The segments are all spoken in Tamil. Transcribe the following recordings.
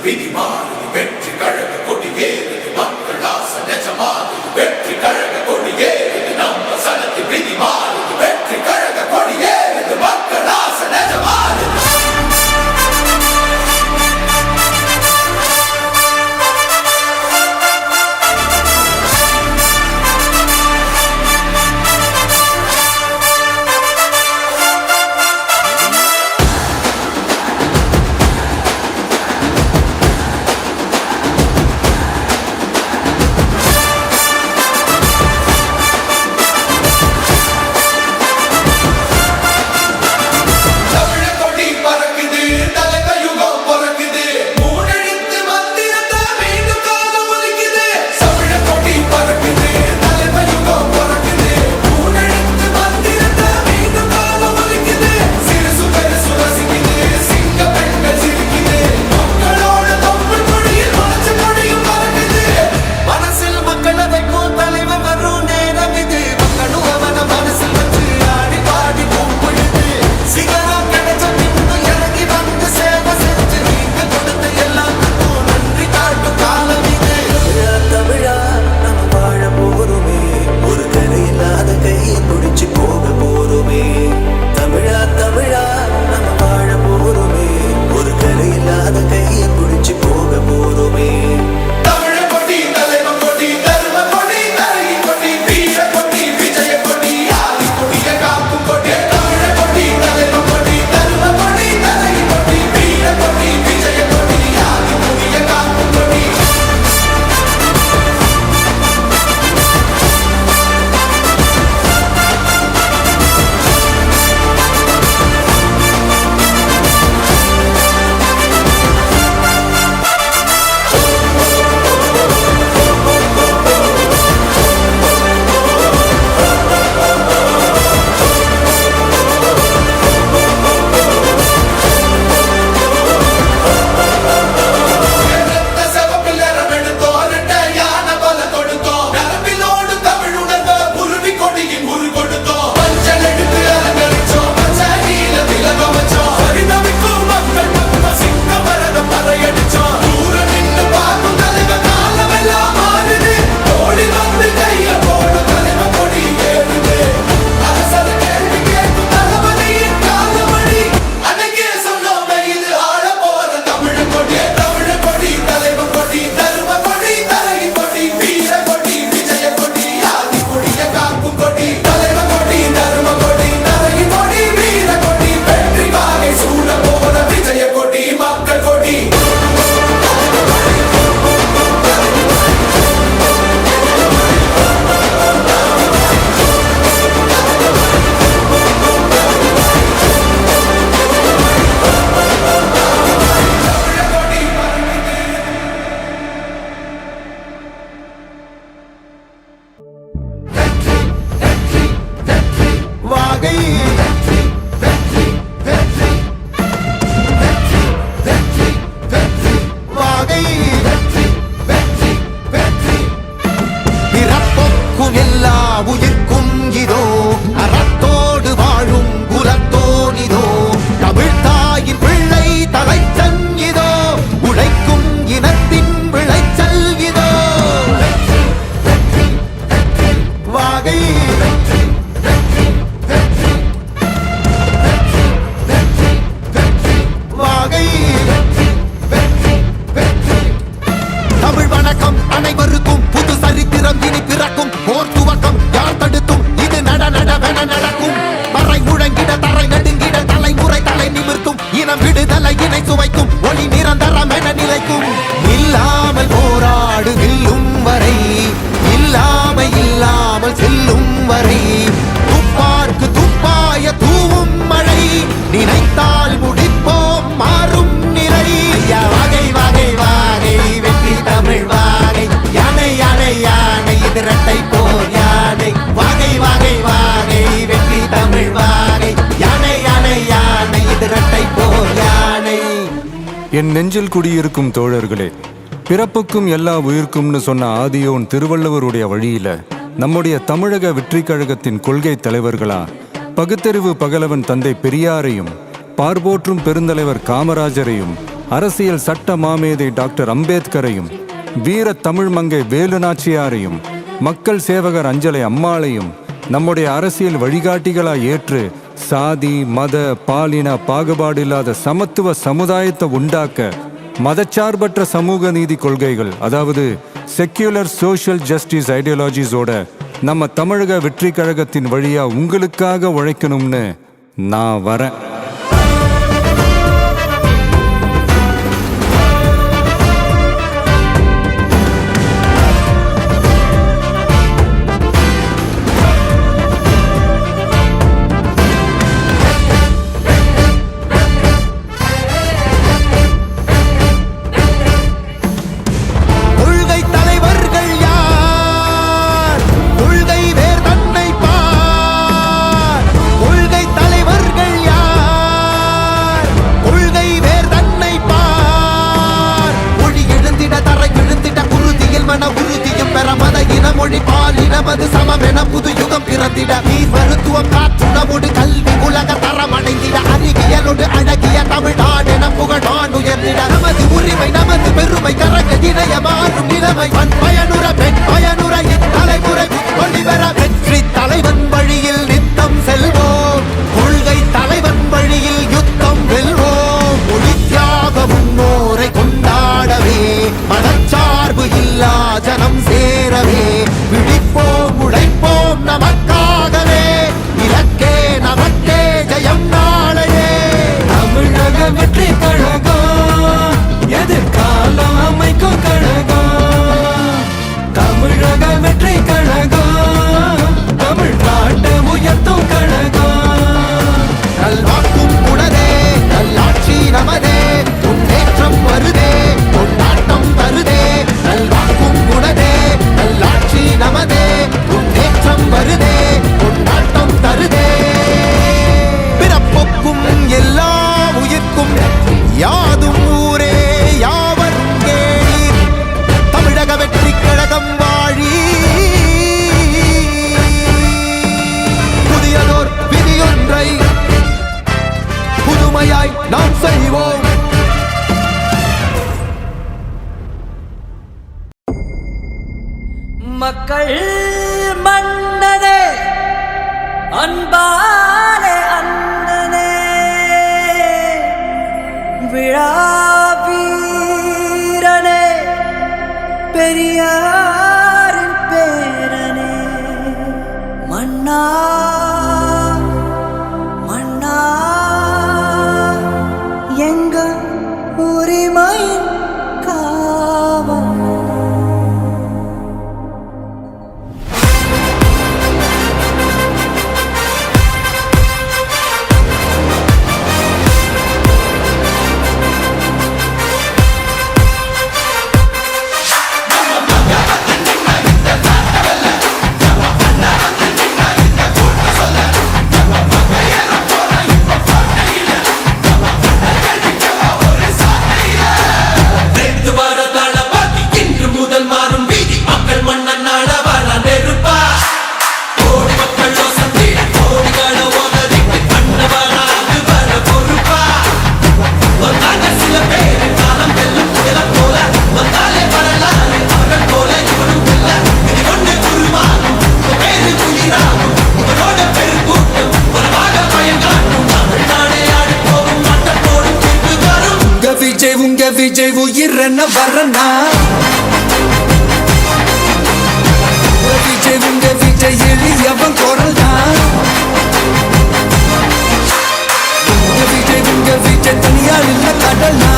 விதி மாறுது வெற்றி கழக கொடியேறுது மக்கள் ஆசை நிஜமாகுது வெற்றி கழக கொடியேறுது நம்ம சனத்து விதி மாறுது வெற்றி கழக கொடியேறுது மக்கள் ஆசை நிஜமாகுது. என் நெஞ்சில் குடியிருக்கும் தோழர்களே, பிறப்புக்கும் எல்லா உயிர்க்கும்னு சொன்ன ஆதியோன் திருவள்ளுவருடைய வழியில நம்முடைய தமிழக வெற்றி கழகத்தின் கொள்கை தலைவர்களா பகுத்தறிவு பகலவன் தந்தை பெரியாரையும் பார்போற்றும் பெருந்தலைவர் காமராஜரையும் அரசியல் சட்ட மாமேதை டாக்டர் அம்பேத்கரையும், வீர தமிழ் மங்கை வேலு நாச்சியாரையும், மக்கள் சேவகர் அஞ்சலை அம்மாளையும் நம்முடைய அரசியல் வழிகாட்டிகளாய் ஏற்று சாதி மத பாலின பாகுபாடு இல்லாத சமத்துவ சமுதாயத்தை உண்டாக்க மதச்சார்பற்ற சமூக நீதி கொள்கைகள், அதாவது செக்யூலர் சோஷியல் ஜஸ்டிஸ் ஐடியாலஜிஸோட நம்ம தமிழக வெற்றி கழகத்தின் வழியா உங்களுக்காக உழைக்கணும்னு நான் வரேன். மொழி பாலினமது சமமென புது யுகம் பிறந்திட நீர் மருத்துவம் காற்றுணவோடு கல்வி உலக தரமடைந்திட அறிவியலோடு அழகிய தமிழ்நாடென புகழான் உயர்ந்திட நமது உரிமை நமது பெருமை கரங்க இணைய மாறும் நிலைமை பண் பயனுற பெண் பயனுற இத்தலைமுறை ஒளிவர வெற்றி தலைவன் வழியில் நித்தம் செல்வோம், கொள்கை தலைவன் வழியில் யுத்தம் வெல்வோம். மொழி தியாக முன்னோரை கொண்டாடவே மதச்சார்பு இல்லா ஜனம் சேரவே விழிப்போம் உழைப்போம் நமக்காகவே இலக்கே நமக்கே ஜெயம் நாளையே. தமிழக வெற்றி கழகம் எதிர்காலம் அமைக்கும் கழகம். தமிழக வெற்றி கழகம் தமிழ்நாட்டை உயர்த்தும் கழகம். நல்வாக்கும் உடனே நல்லாட்சி நமதே, முன்னேற்றம் வருதே கொண்டாட்டம் தருதே. நல்வாக்கும் உடனே நல்லாட்சி நமதே, முன்னேற்றம் வருதே கொண்டாட்டம் தருதே. பிறப்புக்கும் எல்லா உயிர்க்கும் யாதும் ஊரே யாவரும் கேளீர், தமிழக வெற்றி கழகம் வாழி. புதியதோர் விதியொன்றை புதுமையாய் நாம் செய்வோம். மக்கள் மன்னனே அன்பாலே அண்ணனே விழா வீரனே பெரியாரின் பேரனே மன்னா மன்னா எங்க உரிமையின் காவல். விஜய் உயிரன வரனா விஜய் உங்க விஜய் எளியவன் குரல் தான். விஜய் உங்க விஜய் தனியால் இல்ல கடல்னா,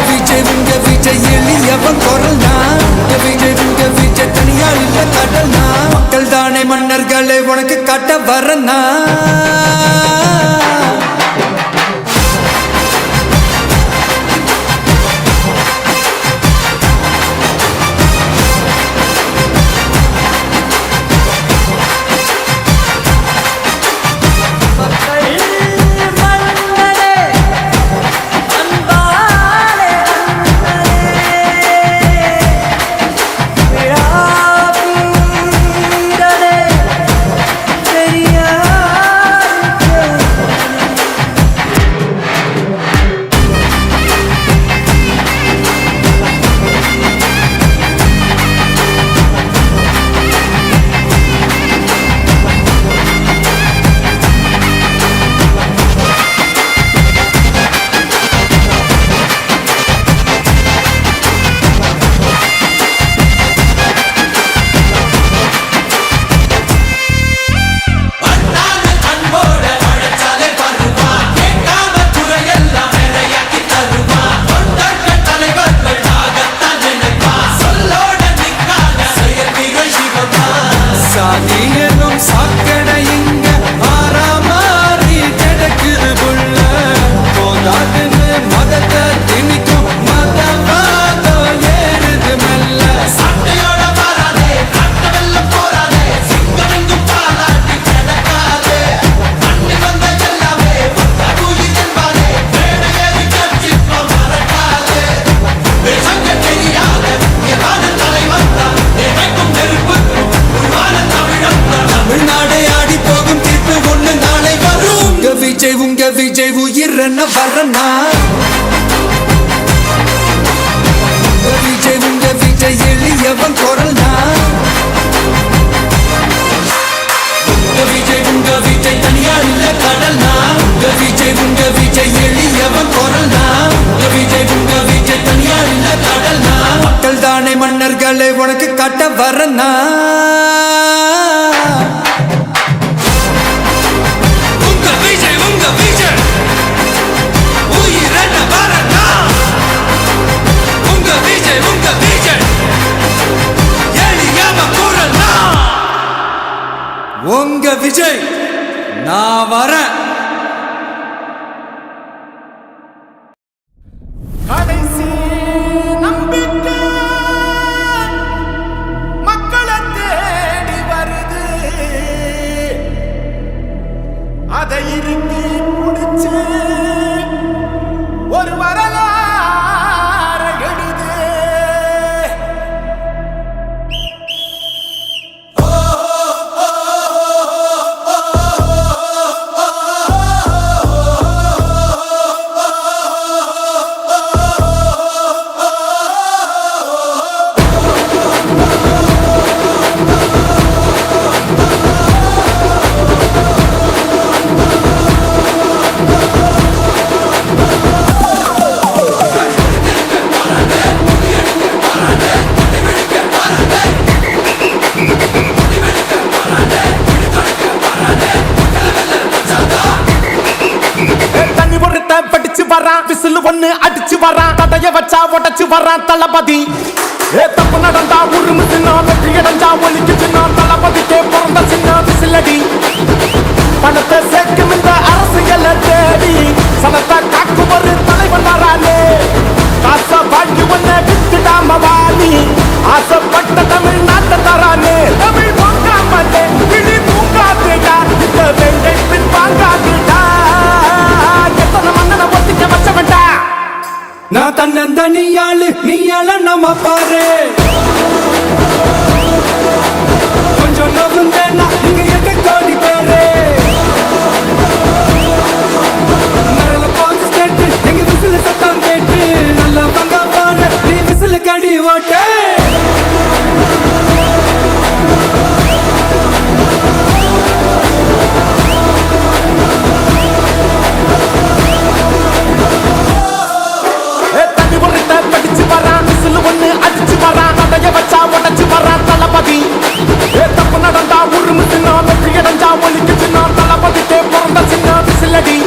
விஜய் உங்க விஜய் எளியவன் குரல் தான். விஜய் உங்க விஜய் தனியால் இல்ல கடல்னா, மக்கள் தானே மன்னர்களே உனக்கு காட்ட வரனா. பெரியார் வரனா உங்க விஜய் எளியவன் குரல்னா உங்க விஜய் தனியா இல்ல கடல்னா உங்க விஜய் எளியவன் குரல்னா உங்க விஜய் தனியா இல்ல கடல்னா மக்கள் தானே மன்னர்களை உனக்கு காட்ட வரனா உங்க விஜய் உயிரென வரனா உங்க விஜய் எளியவன் குரல்னா உங்க விஜய் நான் வரேன் கடைசி நம்பிக்கை மக்களை தேடி வருது அதை இறுக்கி முடிச்சு ஒரு வரலாறு எழுது விசில் ஒண்ணு அடிச்சு வரான் தடைய வச்சா உடச்சு வரான் தளபதி தப்பு நடந்தா உருமு சின்ன வெற்றி அடைஞ்சா ஒலிக்கு சின்ன தளபதிக்கே பிறந்த சின்ன விசிலடி பணத்தை சேர்க்கும் இந்த அரசியலை தேடி சனத்தை காக்கும் ஒரு தலைவன் வரானே காசை வாங்கி ஒன்ன வித்துடாம வாணி ஆசைப்பட்ட தமிழ்நாட்டை தரானே தமிழ் வாங்காமலே கிளி தூங்காதுடா இந்த வெங்கை பின் வாங்காதுடா எத்தனை மன்னனை ஒத்திக்க வச்சவன்டா நான் தன்னந்தனியாளு நீயாள நம்ம பாரு கொஞ்சம் நோக்குந்தேன்னா இங்க எட்ட கோடி பேரு நல்ல பாத்து கேட்டு எங்க விசில சத்தம் கேட்டு நல்லா பங்க பாரு நீ விசில கடி ஓட்ட தப்பு நடந்தா உருமு சின்ன வெற்றி அடைஞ்சா ஒலிக்கு சின்ன தளபதிக்கே பிறந்த சின்ன விசிலடி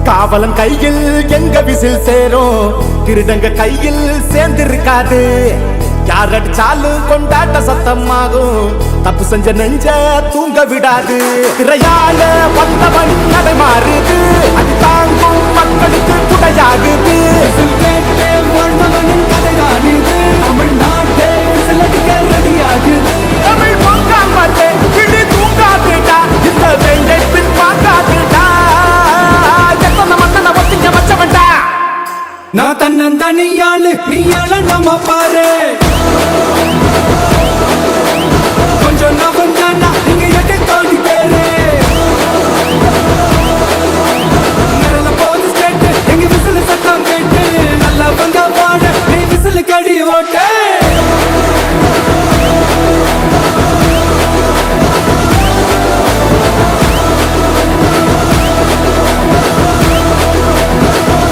காவலன் கையில் எங்க விசில் சேரும் திருடங்க கையில் சேர்ந்திருக்காது யார் அடிச்சாலும் கொண்டாட்ட சத்தமாகும் தப்பு செஞ்ச நெஞ்ச தூங்க விடாது திரையால வந்தவன் நடை மாறுது அது தாங்கும் மக்களுக்கு துணையாகுது வாழ்ந்தவனின் கதையாகுது தமிழ்நாட்டே விசிலடிக்க ரெடியாகுது தமிழ் பொங்காமட்டே கிளி தூங்காதுடா இந்த வெங்கை பின் பார்க்காதுடா எத்தனை மத்தனை ஒத்திங்க வச்சவன்டா நான் தன்னந்தனியாளு நீயாள நம்ம பாரு கொஞ்சம் நவன் தானா நீங்க எட்டு தோண்டி பேரு நேரில் போது ஸ்டேட்டு எங்க விசில் சத்தம் கேட்டு நல்லவங்க பாட நீ விசில் கடி ஓட்டு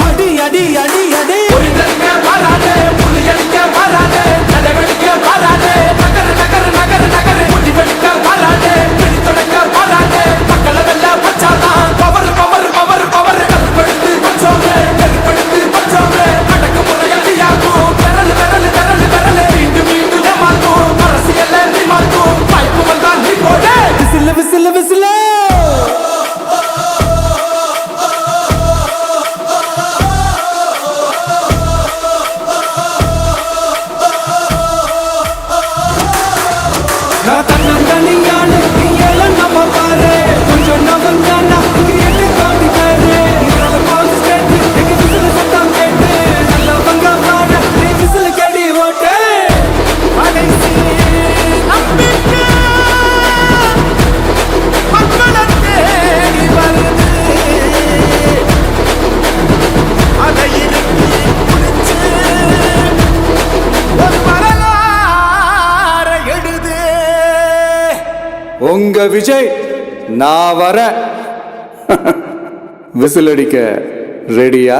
அடி அடி அடி அடி புலிதங்க வராதே புலியடிக்க வராதே நடவடிக்க வராதே நகர் நகர் நகர் நகர் முடிவெடுக்க வராதே பிடி தொடக்க வராதே மக்களை வெல்ல வச்சாதான் பவர் பவர் பவர் பவர் கல்படுத்து வச்சோமே கல்படுத்து வச்சோமே அடக்குமுறை அடியாகும் விரல் விரல் விரல் விரல் மீண்டும் மீண்டும் ஏமாத்தும் அரசியல் நீ மாத்தும் வாய்ப்பு வந்தால் நீ போட விசில் விசில் விசில் நான் தன்னந்தனியாளு நீயாள நம்ம பாரு கொஞ்சம் நவன் தானா நீங்க எட்டு தோண்டி பேரு நேரில் போது ஸ்டேட்டு எங்க விசில் சத்தம் கேட்டு நல்லவங்க பாட நீ விசில் கடி ஓட்டு கடைசி நம்பிக்கை மக்களை தேடி வருது அதை இறுக்கி பிடிச்சு ஒரு வரலாறு எழுது உங்க விஜய் நான் வர விசில் அடிக்க ரெடியா?